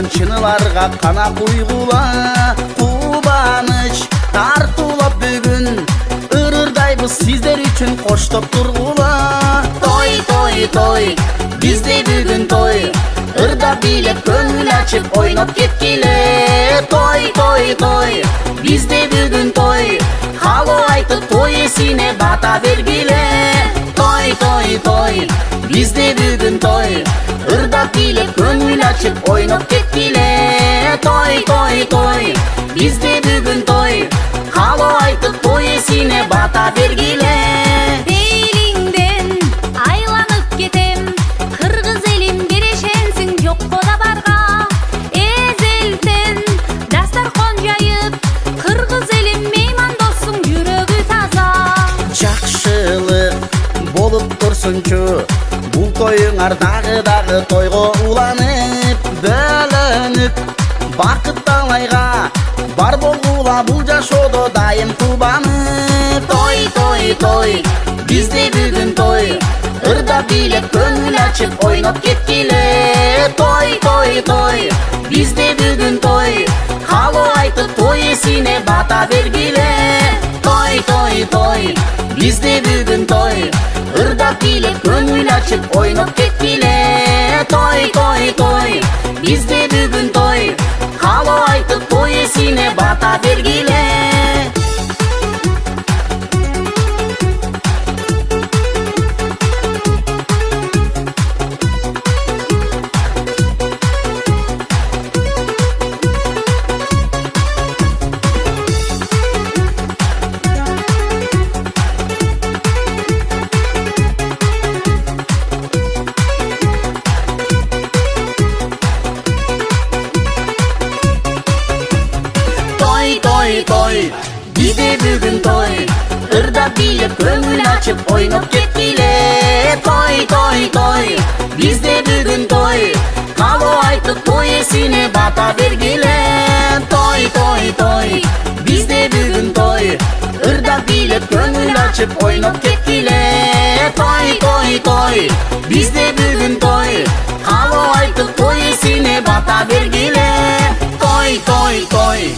жан чыныларга кана куйгула. Кубаныч тартуулап бүгүн ырырдайбыз сиздер үчүн коштоп тургула. Той той той бизде бүгүн той, ырда бийлеп көңүл ачып ойноп кеткиле. Той той той бизде бүгүн той, калоо айтып той эсине бата бергиле. Той той той бизде бүгүн той, ырда бийлеп көңүл ачып ойноп кеткиле. Той той той бизде бүгүн той, калоо айтып той эсине бата бергиле. Белиңден айланып кетем, кыргыз элим берешенсиң жокко да барга. Эзелтен дастаркон жайып, кыргыз элим мейман досуң жүрөгү таза. Жакшылык болуп турсунчу, бул тоюңар дагы тойго уланып, бөлөнүп бакыт талайга бар болгула бул жашоодо дайым кубанып. Той той той бизде бүгүн той, ырда бийлеп көңүл ачып ойноп кеткиле. Той той той бизде бүгүн той, калоо айтып той эсине бата бергиле. Той той той бизде бүгүн той, ырда бийлеп көңүл ачып ойноп кеткиле. Той той той бизде бүгүн той, калоо айтып той эсине бата бергиле. Той той бизде бүгүн той, ырда бийлеп көңүл ачып ойноп кеткиле. Той той той бизде бүгүн той, калоо айтып той эсине бата бергиле. Той той той бизде бүгүн той, ырда бийлеп көңүл ачып ойноп кеткиле. Той той той бизде бүгүн той, калоо айтып той эсине бата бергиле. Той той той